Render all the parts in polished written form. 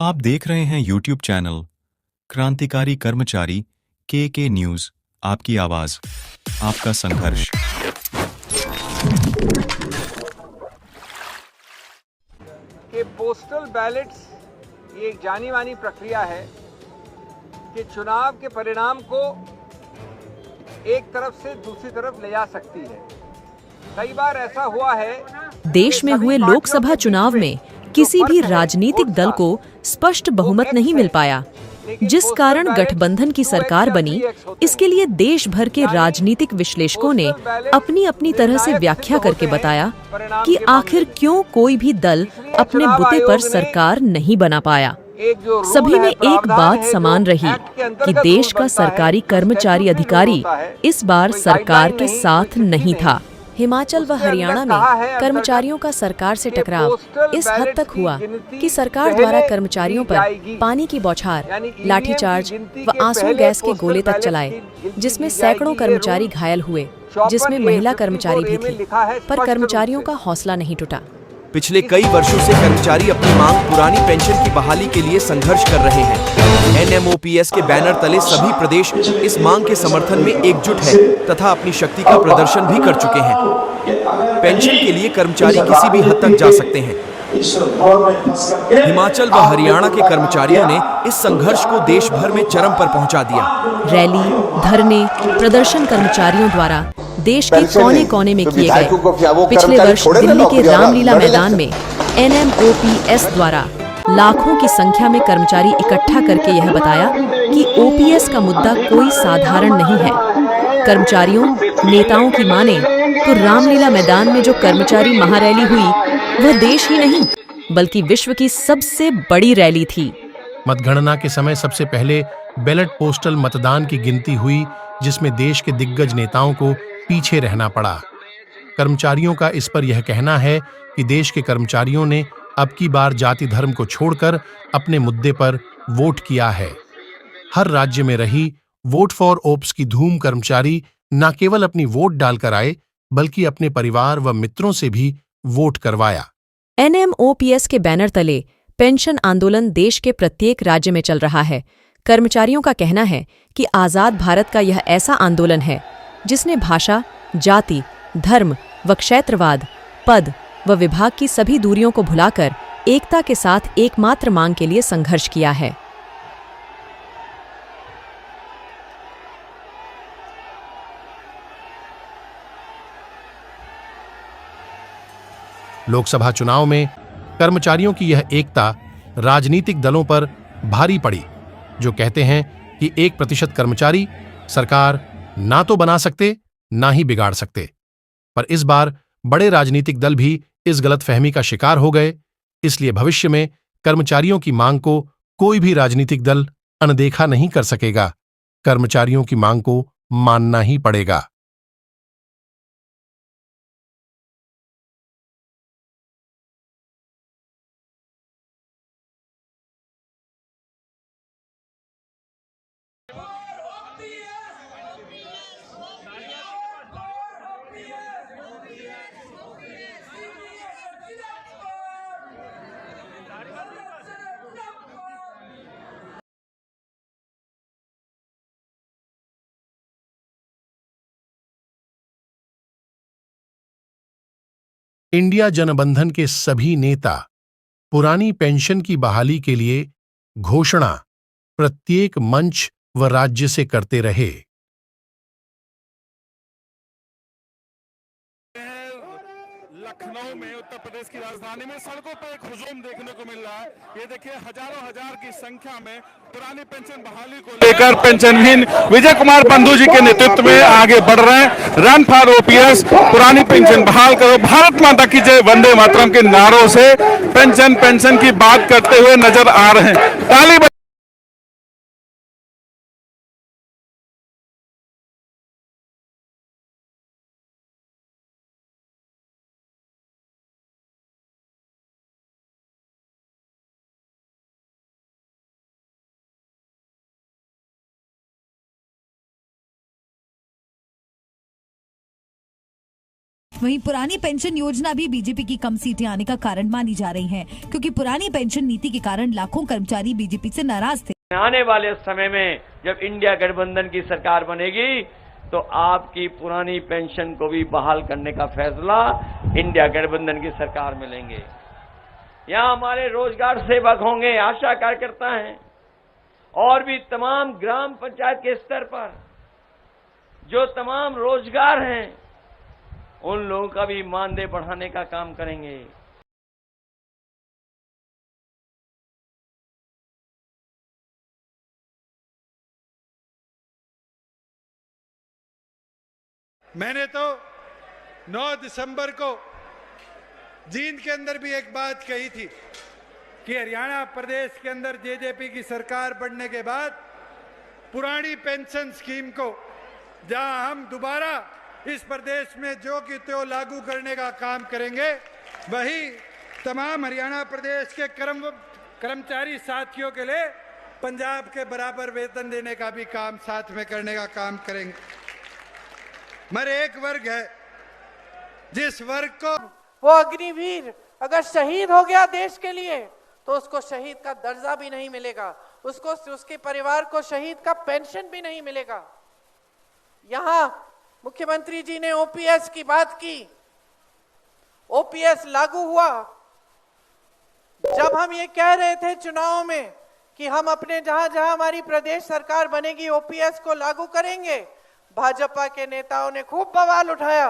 आप देख रहे हैं YouTube चैनल क्रांतिकारी कर्मचारी के न्यूज। आपकी आवाज, आपका संघर्ष। कि पोस्टल बैलेट्स ये एक जानी मानी प्रक्रिया है कि चुनाव के परिणाम को एक तरफ से दूसरी तरफ ले जा सकती है। कई बार ऐसा हुआ है देश में हुए लोकसभा चुनाव में किसी भी राजनीतिक दल को स्पष्ट बहुमत नहीं मिल पाया, जिस कारण गठबंधन की सरकार बनी। इसके लिए देश भर के राजनीतिक विश्लेषकों ने अपनी अपनी तरह से व्याख्या करके बताया कि आखिर क्यों कोई भी दल अपने बुते पर सरकार नहीं बना पाया। सभी में एक बात समान रही कि देश का सरकारी कर्मचारी अधिकारी इस बार सरकार के साथ नहीं था। हिमाचल व हरियाणा में कर्मचारियों का सरकार से टकराव इस हद तक हुआ कि सरकार द्वारा कर्मचारियों पर पानी की बौछार, लाठीचार्ज व आंसू गैस के गोले तक चलाए, जिसमें सैकड़ों कर्मचारी घायल हुए, जिसमें महिला कर्मचारी भी थी। पर कर्मचारियों का हौसला नहीं टूटा। पिछले कई वर्षों से कर्मचारी अपनी मांग पुरानी पेंशन की बहाली के लिए संघर्ष कर रहे हैं। एनएमओपीएस के बैनर तले सभी प्रदेश इस मांग के समर्थन में एकजुट है तथा अपनी शक्ति का प्रदर्शन भी कर चुके हैं। पेंशन के लिए कर्मचारी किसी भी हद तक जा सकते हैं। हिमाचल व हरियाणा के कर्मचारियों ने इस संघर्ष को देश भर में चरम पर पहुंचा दिया। रैली, धरने, प्रदर्शन कर्मचारियों द्वारा देश के कोने कोने में किए गए। पिछले वर्ष दिल्ली के रामलीला मैदान में एनएमओपीएस द्वारा लाखों की संख्या में कर्मचारी इकट्ठा करके यह बताया कि ओपीएस का मुद्दा कोई साधारण नहीं है। कर्मचारियों, नेताओं की माने तो रामलीला मैदान में जो कर्मचारी महारैली हुई, वह देश ही नहीं बल्कि विश्व की सबसे बड़ी रैली थी। मतगणना के समय सबसे पहले बैलेट पोस्टल मतदान की गिनती हुई, जिसमें देश के दिग्गज नेताओं को पीछे रहना पड़ा। कर्मचारियों का इस पर यह कहना है कि देश के कर्मचारियों ने अब की बार जाति धर्म को छोड़कर अपने मुद्दे पर वोट किया है। हर राज्य में रही वोट फॉर ओप्स की धूम कर्मचारी न केवल अपनी वोट डालकर आए, बल्कि अपने परिवार व मित्रों से भी वोट करवाया। एनएमओपीएस के बैनर तले पेंशन आंदोलन देश के प्रत्येक राज्य में चल रहा है। कर्मचारियों का कहना है कि आजाद भारत का यह ऐसा आंदोलन है जिसने भाषा, जाति, धर्म व क्षेत्रवाद, पद व विभाग की सभी दूरियों को भुलाकर एकता के साथ एकमात्र मांग के लिए संघर्ष किया है। लोकसभा चुनाव में कर्मचारियों की यह एकता राजनीतिक दलों पर भारी पड़ी, जो कहते हैं कि 1% कर्मचारी सरकार ना तो बना सकते, ना ही बिगाड़ सकते। पर इस बार बड़े राजनीतिक दल भी इस गलतफहमी का शिकार हो गए। इसलिए भविष्य में कर्मचारियों की मांग को कोई भी राजनीतिक दल अनदेखा नहीं कर सकेगा। कर्मचारियों की मांग को मानना ही पड़ेगा। इंडिया जनबंधन के सभी नेता पुरानी पेंशन की बहाली के लिए घोषणा प्रत्येक मंच व राज्य से करते रहे। लखनऊ में, उत्तर प्रदेश की राजधानी में सड़कों पर एक हुजूम देखने को मिल रहा है। ये देखिए, हजारों हजार की संख्या में पुरानी पेंशन बहाली को लेकर पेंशनहीन विजय कुमार बंधु जी के नेतृत्व में आगे बढ़ रहे हैं। रन फॉर ओपीएस, पुरानी पेंशन बहाल करो, भारत माता की जय, वंदे मातरम के नारों से पेंशन की बात करते हुए नजर आ रहे हैं। ताली वहीं पुरानी पेंशन योजना भी बीजेपी की कम सीटें आने का कारण मानी जा रही है, क्योंकि पुरानी पेंशन नीति के कारण लाखों कर्मचारी बीजेपी से नाराज थे। आने वाले समय में जब इंडिया गठबंधन की सरकार बनेगी तो आपकी पुरानी पेंशन को भी बहाल करने का फैसला इंडिया गठबंधन की सरकार में लेंगे। यहाँ हमारे रोजगार सेवक होंगे, आशा कार्यकर्ता हैं और भी तमाम ग्राम पंचायत के स्तर पर जो तमाम रोजगार हैं उन लोगों का भी मानदेय बढ़ाने का काम करेंगे। मैंने तो 9 दिसंबर को जींद के अंदर भी एक बात कही थी कि हरियाणा प्रदेश के अंदर जेजेपी की सरकार बनने के बाद पुरानी पेंशन स्कीम को जहां हम दोबारा इस प्रदेश में जो कि त्यों लागू करने का काम करेंगे, वही तमाम हरियाणा प्रदेश के कर्मचारी साथियों के लिए पंजाब के बराबर वेतन देने का भी काम साथ में करने का काम करेंगे। मगर एक वर्ग है जिस वर्ग को वो अग्निवीर अगर शहीद हो गया देश के लिए तो उसको शहीद का दर्जा भी नहीं मिलेगा, उसको उसके परिवार को शहीद का पेंशन भी नहीं मिलेगा। यहां मुख्यमंत्री जी ने ओपीएस की बात की, ओपीएस लागू हुआ। जब हम ये कह रहे थे चुनाव में कि हम अपने जहां जहां हमारी प्रदेश सरकार बनेगी ओपीएस को लागू करेंगे, भाजपा के नेताओं ने खूब बवाल उठाया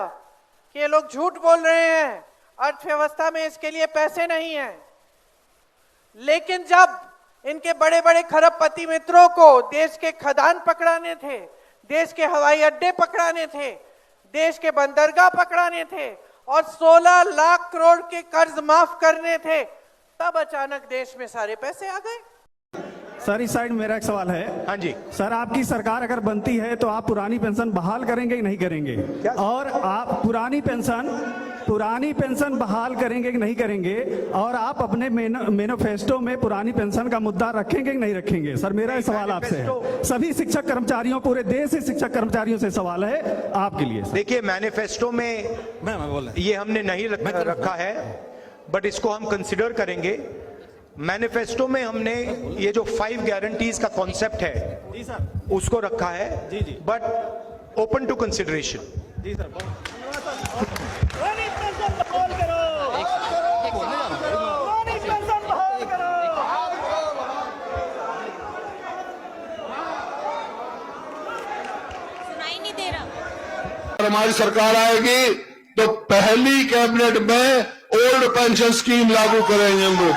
कि ये लोग झूठ बोल रहे हैं, अर्थव्यवस्था में इसके लिए पैसे नहीं हैं। लेकिन जब इनके बड़े बड़े खरबपति मित्रों को देश के खदान पकड़ाने थे, देश के हवाई अड्डे पकड़ाने थे, देश के बंदरगाह पकड़ाने थे और 16 लाख करोड़ के कर्ज माफ करने थे, तब अचानक देश में सारे पैसे आ गए। सर इस साइड मेरा एक सवाल है। हाँ जी सर, आपकी सरकार अगर बनती है तो आप पुरानी पेंशन बहाल करेंगे कि नहीं करेंगे? और आप पुरानी पेंशन बहाल करेंगे कि नहीं करेंगे? और आप अपने मैनिफेस्टो में पुरानी पेंशन का मुद्दा रखेंगे कि नहीं रखेंगे? सर मेरा ये सवाल आपसे है, सभी शिक्षक कर्मचारियों, पूरे देश से शिक्षक कर्मचारियों से सवाल है आपके लिए। देखिए मैनिफेस्टो में ये हमने नहीं रखा है, बट इसको हम कंसिडर करेंगे। मैनिफेस्टो में हमने ये जो 5 गारंटीज का कॉन्सेप्ट है जी सर, उसको रखा है जी जी, बट ओपन टू कंसिडरेशन। जी सर सुनाई नहीं दे रहा। हमारी सरकार आएगी तो पहली कैबिनेट में ओल्ड पेंशन स्कीम लागू करेंगे हम लोग।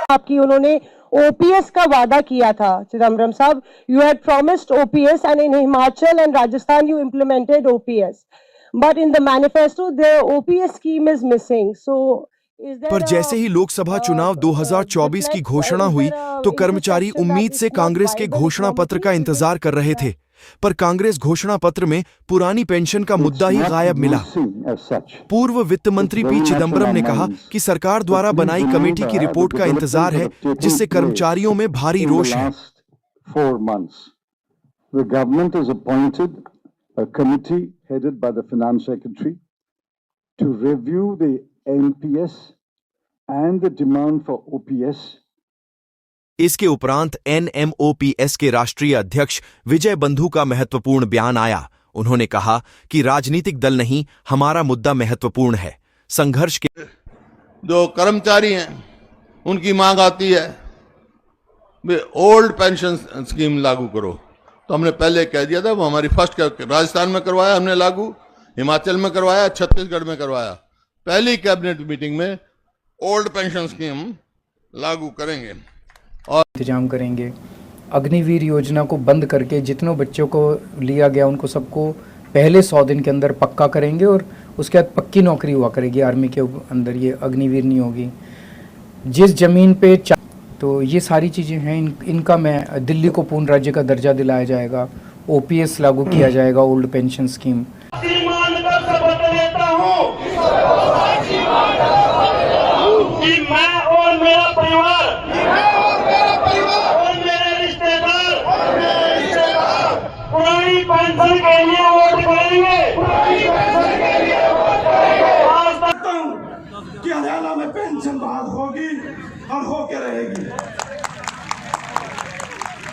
आपकी उन्होंने ओपीएस का वादा किया था चिदम्बरम साहब, you had promised OPS and in Himachal and Rajasthan you implemented OPS, but in the manifesto the OPS scheme is missing. So पर जैसे ही लोकसभा चुनाव 2024 की घोषणा हुई तो कर्मचारी उम्मीद से कांग्रेस के घोषणा पत्र का इंतजार कर रहे थे, पर कांग्रेस घोषणा पत्र में पुरानी पेंशन का मुद्दा ही गायब मिला। पूर्व वित्त मंत्री पी चिदम्बरम ने कहा कि सरकार द्वारा बनाई कमेटी की रिपोर्ट का इंतजार है, जिससे कर्मचारियों में भारी रोष है। 4 months, the government has appointed a committee headed by the finance secretary to review the NPS and the demand for OPS. इसके उपरांत NMOPS के राष्ट्रीय अध्यक्ष विजय बंधु का महत्वपूर्ण बयान आया। उन्होंने कहा कि राजनीतिक दल नहीं, हमारा मुद्दा महत्वपूर्ण है। संघर्ष के जो कर्मचारी हैं उनकी मांग आती है वे ओल्ड पेंशन स्कीम लागू करो, तो हमने पहले कह दिया था, वो हमारी फर्स्ट राजस्थान में करवाया हमने लागू, हिमाचल में करवाया, छत्तीसगढ़ में करवाया। पहली कैबिनेट मीटिंग में ओल्ड पेंशन स्कीम लागू करेंगे और इंतजाम करेंगे। अग्निवीर योजना को बंद करके जितनों बच्चों को लिया गया उनको सबको पहले 100 दिन के अंदर पक्का करेंगे और उसके बाद पक्की नौकरी हुआ करेगी आर्मी के अंदर, ये अग्निवीर नहीं होगी। जिस जमीन पे तो ये सारी चीज़ें हैं, इनका मैं दिल्ली को पूर्ण राज्य का दर्जा दिलाया जाएगा, ओपीएस लागू किया जाएगा, ओल्ड पेंशन स्कीम। कि मैं और मेरा परिवार और मेरे रिश्तेदार पुरानी पेंशन के लिए वोट करेंगे।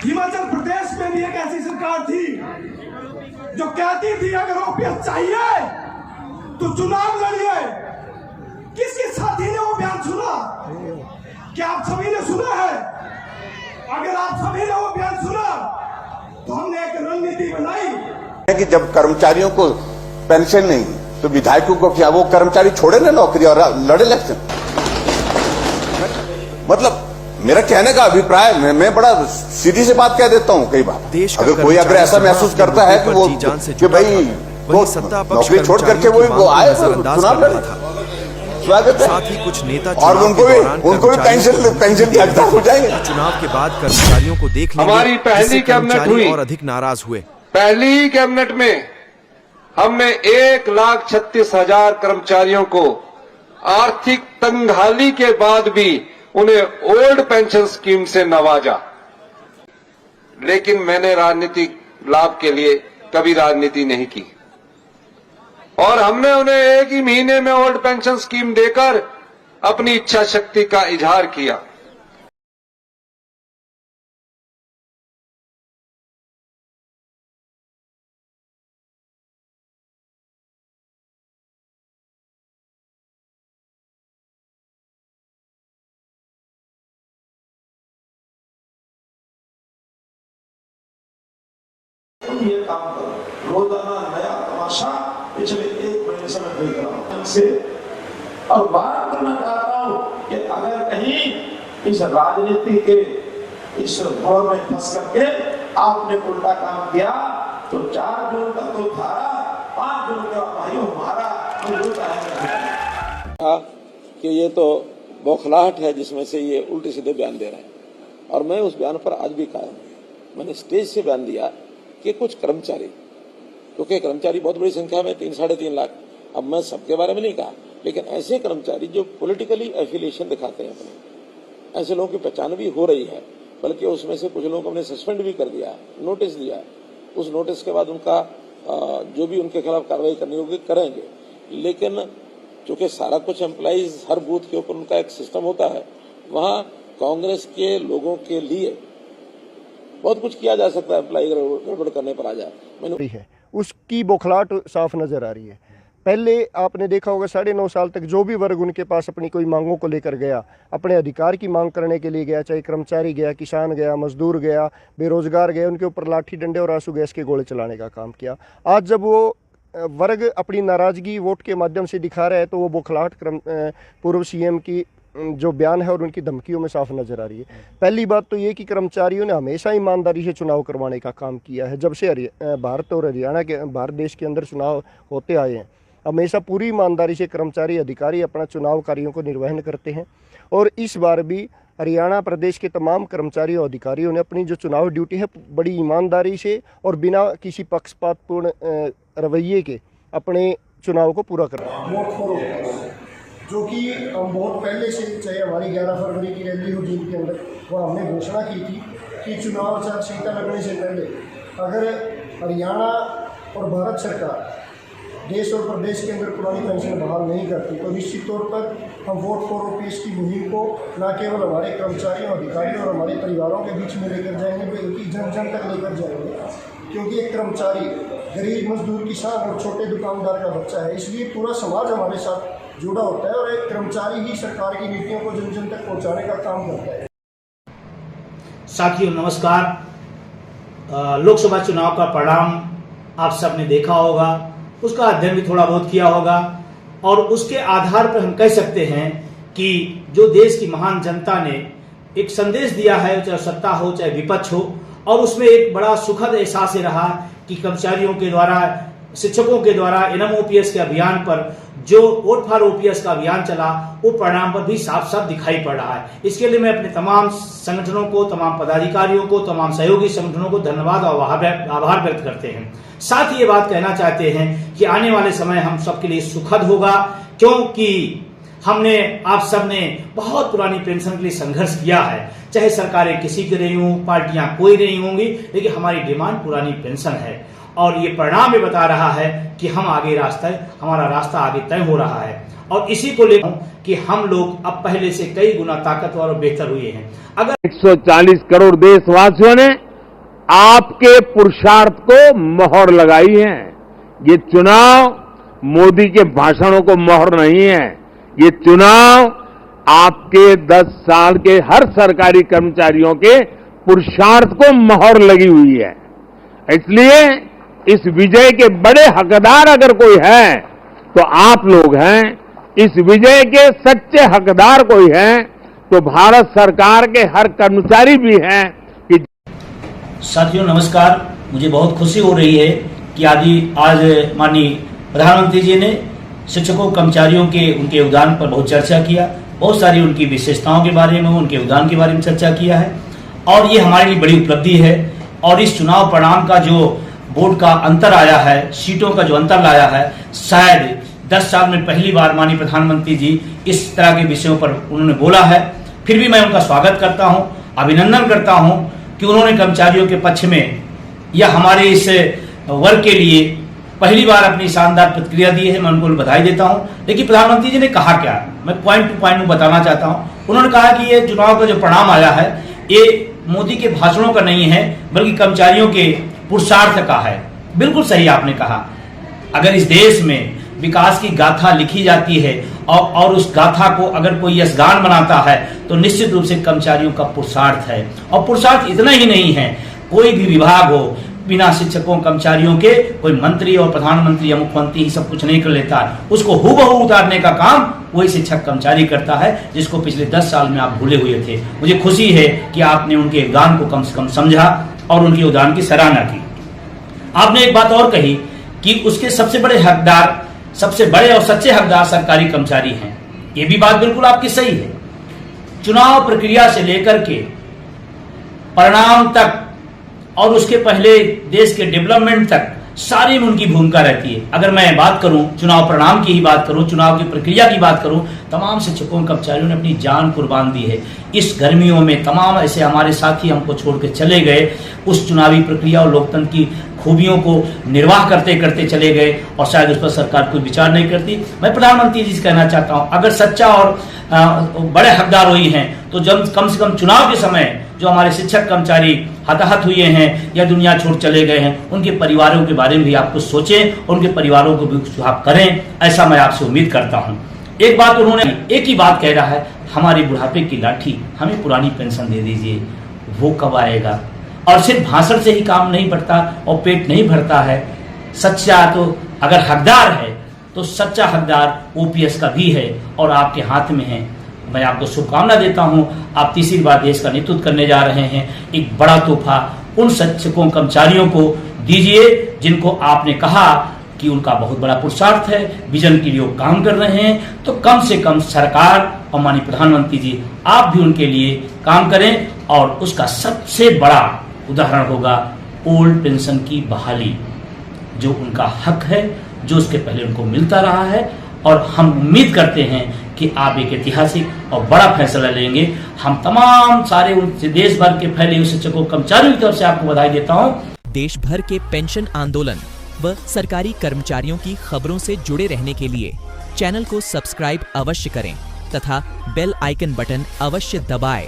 हिमाचल प्रदेश में भी एक ऐसी सरकार थी जो कहती थी अगर ओपीएस चाहिए तो चुनाव लड़िए। किसके साथी ने वो बयान सुना? क्या आप सभी ने सुना है? अगर आप सभी ने वो बयान सुना तो हमने एक रणनीति बनाई कि जब कर्मचारियों को पेंशन नहीं तो विधायकों को क्या वो कर्मचारी छोड़े ना नौकरी और लड़े इलेक्शन? मतलब मेरा कहने का अभिप्राय मैं बड़ा सीधी से बात कह देता हूँ कई बार। अगर कोई अगर ऐसा महसूस करता है कि वो कि भाई वो नौकरी छोड़ करके वो आए चुनाव लड़े, स्वागत है। साथ ही कुछ नेता और उनको भी पेंशन की हकदार हो जाएंगे। चुनाव के बाद कर्मचारियों को देख लेंगे, हमारी पहली कैबिनेट हुई और अधिक नाराज हुए। पहली ही कैबिनेट में हमने 1,36,000 कर्मचारियों को आर्थिक तंगहाली के बाद भी उन्हें ओल्ड पेंशन स्कीम से नवाजा। लेकिन मैंने राजनीतिक लाभ के लिए कभी राजनीति नहीं की और हमने उन्हें एक ही महीने में ओल्ड पेंशन स्कीम देकर अपनी इच्छा शक्ति का इजहार किया। ये काम करो, रोजाना नया तमाशा पिछले 1 महीने से मैं देख रहा हूँ से। और बात करना चाहता हूँ कि अगर कहीं इस राजनीति के इस दौर में फंस करके आपने उल्टा काम किया तो 4 जून तक तो था, 5 जून के भाइयों हमारा है कि ये तो बौखलाहट है जिसमें से ये उल्टे सीधे बयान दे रहे हैं। और मैं उस बयान पर आज भी कायम हूं। मैंने स्टेज से बयान दिया कि कुछ कर्मचारी, क्योंकि कर्मचारी बहुत बड़ी संख्या में 3-3.5 लाख, अब मैं सबके बारे में नहीं कहा, लेकिन ऐसे कर्मचारी जो पॉलिटिकली एफिलिएशन दिखाते हैं अपने, ऐसे लोगों की पहचान भी हो रही है। बल्कि उसमें से कुछ लोगों को हमने सस्पेंड भी कर दिया है, नोटिस दिया है। उस नोटिस के बाद उनका जो भी उनके खिलाफ कार्रवाई करनी होगी करेंगे। लेकिन चूंकि सारा कुछ एम्प्लॉइज हर बूथ के ऊपर उनका एक सिस्टम होता है, वहाँ कांग्रेस के लोगों के लिए बहुत कुछ किया जा सकता है। एम्प्लॉय गड़बड़ करने पर आ जाए, मैंने है उसकी बौखलाहट साफ नजर आ रही है। पहले आपने देखा होगा 9.5 साल तक जो भी वर्ग उनके पास अपनी कोई मांगों को लेकर गया, अपने अधिकार की मांग करने के लिए गया, चाहे कर्मचारी गया, किसान गया, मजदूर गया, बेरोजगार गया, उनके ऊपर लाठी डंडे और आंसू गैस के गोले चलाने का काम किया। आज जब वो वर्ग अपनी नाराजगी वोट के माध्यम से दिखा रहा है तो वो बौखलाहट पूर्व सीएम की जो बयान है और उनकी धमकियों में साफ नजर आ रही है। पहली बात तो ये कि कर्मचारियों ने हमेशा ईमानदारी से चुनाव करवाने का काम किया है। जब से भारत और हरियाणा के भारत देश के अंदर चुनाव होते आए हैं, हमेशा पूरी ईमानदारी से कर्मचारी अधिकारी अपना चुनाव कार्यों को निर्वहन करते हैं। और इस बार भी हरियाणा प्रदेश के तमाम कर्मचारियों अधिकारियों ने अपनी जो चुनाव ड्यूटी है बड़ी ईमानदारी से और बिना किसी पक्षपातपूर्ण रवैये के अपने चुनाव को पूरा कर जो कि हम बहुत पहले से, चाहे हमारी 11 फरवरी की रैली हो जिनके अंदर वह हमने घोषणा की थी कि चुनाव आचार संहिता लगने से पहले अगर हरियाणा और भारत सरकार देश और प्रदेश के अंदर पुरानी पेंशन बहाल नहीं करती तो निश्चित तौर पर हम वोट फॉर ओपीएस की मुहिम को न केवल हमारे कर्मचारियों, अधिकारियों और हमारे परिवारों के बीच में लेकर जाएंगे बल्कि जन जन तक लेकर जाएंगे। क्योंकि एक कर्मचारी गरीब मजदूर, किसान और छोटे दुकानदार का बच्चा है, इसलिए पूरा समाज हमारे साथ जुड़ा होता है और एक कर्मचारी ही सरकार की नीतियों को जन जन तक पहुंचाने का काम करता है। साथियों नमस्कार। लोकसभा चुनाव का परिणाम आप सबने देखा होगा, उसका अध्ययन भी थोड़ा बहुत किया होगा और उसके आधार पर हम कह सकते हैं कि जो देश की महान जनता ने एक संदेश दिया है, चाहे सत्ता हो चाहे विपक्ष हो, और उसमें एक बड़ा सुखद एहसास रहा कि कर्मचारियों के द्वारा, शिक्षकों के द्वारा एनएमओपीएस के अभियान पर जो वोट फॉर ओपीएस का अभियान चला वो परिणाम पर भी साफ साफ दिखाई पड़ रहा है। इसके लिए मैं अपने तमाम संगठनों को, तमाम पदाधिकारियों को, तमाम सहयोगी संगठनों को धन्यवाद और आभार व्यक्त करते हैं। साथ ही ये बात कहना चाहते हैं कि आने वाले समय हम सबके लिए सुखद होगा, क्योंकि हमने, आप सबने बहुत पुरानी पेंशन के लिए संघर्ष किया है। चाहे सरकारें किसी की रही हों, पार्टियां कोई रही होंगी, लेकिन हमारी डिमांड पुरानी पेंशन है और ये परिणाम भी बता रहा है कि हम आगे हमारा रास्ता आगे तय हो रहा है। और इसी को लेकर कि हम लोग अब पहले से कई गुना ताकतवर और बेहतर हुए हैं। अगर 140 करोड़ देशवासियों ने आपके पुरुषार्थ को मोहर लगाई है। ये चुनाव मोदी के भाषणों को मोहर नहीं है, ये चुनाव आपके 10 साल के हर सरकारी कर्मचारियों के पुरुषार्थ को मोहर लगी हुई है। इसलिए इस विजय के बड़े हकदार अगर कोई है तो आप लोग हैं। इस विजय के सच्चे हकदार कोई है तो भारत सरकार के हर कर्मचारी भी हैं। कि साथियों नमस्कार, मुझे बहुत खुशी हो रही है कि आज माननीय प्रधानमंत्री जी ने शिक्षकों कर्मचारियों के उनके योगदान पर बहुत चर्चा किया, बहुत सारी उनकी विशेषताओं के बारे में, उनके योगदान के बारे में चर्चा किया है और ये हमारे लिए बड़ी उपलब्धि है। और इस चुनाव परिणाम का जो बोर्ड का अंतर आया है, सीटों का जो अंतर लाया है, शायद 10 साल में पहली बार माननीय प्रधानमंत्री जी इस तरह के विषयों पर उन्होंने बोला है। फिर भी मैं उनका स्वागत करता हूं, अभिनंदन करता हूं कि उन्होंने कर्मचारियों के पक्ष में या हमारे इस वर्ग के लिए पहली बार अपनी शानदार प्रतिक्रिया दी है। मैं उनको बधाई देता हूं। लेकिन प्रधानमंत्री जी ने कहा क्या, मैं पॉइंट टू पॉइंट बताना चाहता हूं। उन्होंने कहा कि ये चुनाव का जो परिणाम आया है ये मोदी के भाषणों का नहीं है बल्कि कर्मचारियों के पुरुषार्थ का है। बिल्कुल सही आपने कहा। अगर इस देश में विकास की गाथा लिखी जाती है और उस गाथा को अगर कोई यशगान बनाता है तो निश्चित रूप से कर्मचारियों का पुरुषार्थ है। और पुरुषार्थ इतना ही नहीं है, कोई भी विभाग हो बिना शिक्षकों कर्मचारियों के कोई मंत्री और प्रधानमंत्री या मुख्यमंत्री ही सब कुछ नहीं कर लेता है। उसको हूबहू उतारने का काम वही शिक्षक कर्मचारी करता है जिसको पिछले 10 साल में आप भूले हुए थे। मुझे खुशी है कि आपने उनके योगदान को कम से कम समझा और उनके योगदान की सराहना की। आपने एक बात और कही कि उसके सबसे बड़े हकदार, सबसे बड़े और सच्चे हकदार सरकारी कर्मचारी हैं। ये भी बात बिल्कुल आपकी सही है। चुनाव प्रक्रिया से लेकर के परिणाम तक और उसके पहले देश के डेवलपमेंट तक सारी में उनकी भूमिका रहती है। अगर मैं बात करूं, चुनाव परिणाम की ही बात करूं, चुनाव की प्रक्रिया की बात करूं, तमाम शिक्षकों कर्मचारियों ने अपनी जान कुर्बान दी है। इस गर्मियों में तमाम ऐसे हमारे साथी हमको छोड़ के चले गए, उस चुनावी प्रक्रिया और लोकतंत्र की खूबियों को निर्वाह करते करते चले गए और शायद उस पर सरकार कोई विचार नहीं करती। मैं प्रधानमंत्री जी से कहना चाहता हूं, अगर सच्चा और बड़े हकदार हुई हैं तो जब कम से कम चुनाव के समय जो हमारे शिक्षक कर्मचारी हताहत हुए हैं या दुनिया छोड़ चले गए हैं, उनके परिवारों के बारे में भी आप कुछ सोचें, उनके परिवारों को भी कुछ आप करें, ऐसा मैं आपसे उम्मीद करता हूं। एक बात उन्होंने एक ही बात कह रहा है, हमारी बुढ़ापे की लाठी, हमें पुरानी पेंशन दे दीजिए। वो कब आएगा? और सिर्फ भाषण से ही काम नहीं बढ़ता और पेट नहीं भरता है। सच्चा तो अगर हकदार है तो सच्चा हकदार ओपीएस का भी है और आपके हाथ में है। मैं आपको शुभकामना देता हूं। आप तीसरी बार देश का नेतृत्व करने जा रहे हैं। एक बड़ा तोहफा उन शिक्षकों कर्मचारियों को दीजिए जिनको आपने कहा कि उनका बहुत बड़ा पुरुषार्थ है, विजन के लिए काम कर रहे हैं। तो कम से कम सरकार और माननीय प्रधानमंत्री जी आप भी उनके लिए काम करें और उसका सबसे बड़ा उदाहरण होगा ओल्ड पेंशन की बहाली, जो उनका हक है, जो उसके पहले उनको मिलता रहा है। और हम उम्मीद करते हैं कि आप एक ऐतिहासिक और बड़ा फैसला लेंगे। हम तमाम सारे देश भर के फैले हुए शिक्षकों कर्मचारियों की तरफ से आपको बधाई देता हूं। देश भर के पेंशन आंदोलन व सरकारी कर्मचारियों की खबरों से जुड़े रहने के लिए चैनल को सब्सक्राइब अवश्य करें तथा बेल आइकन बटन अवश्य दबाएं।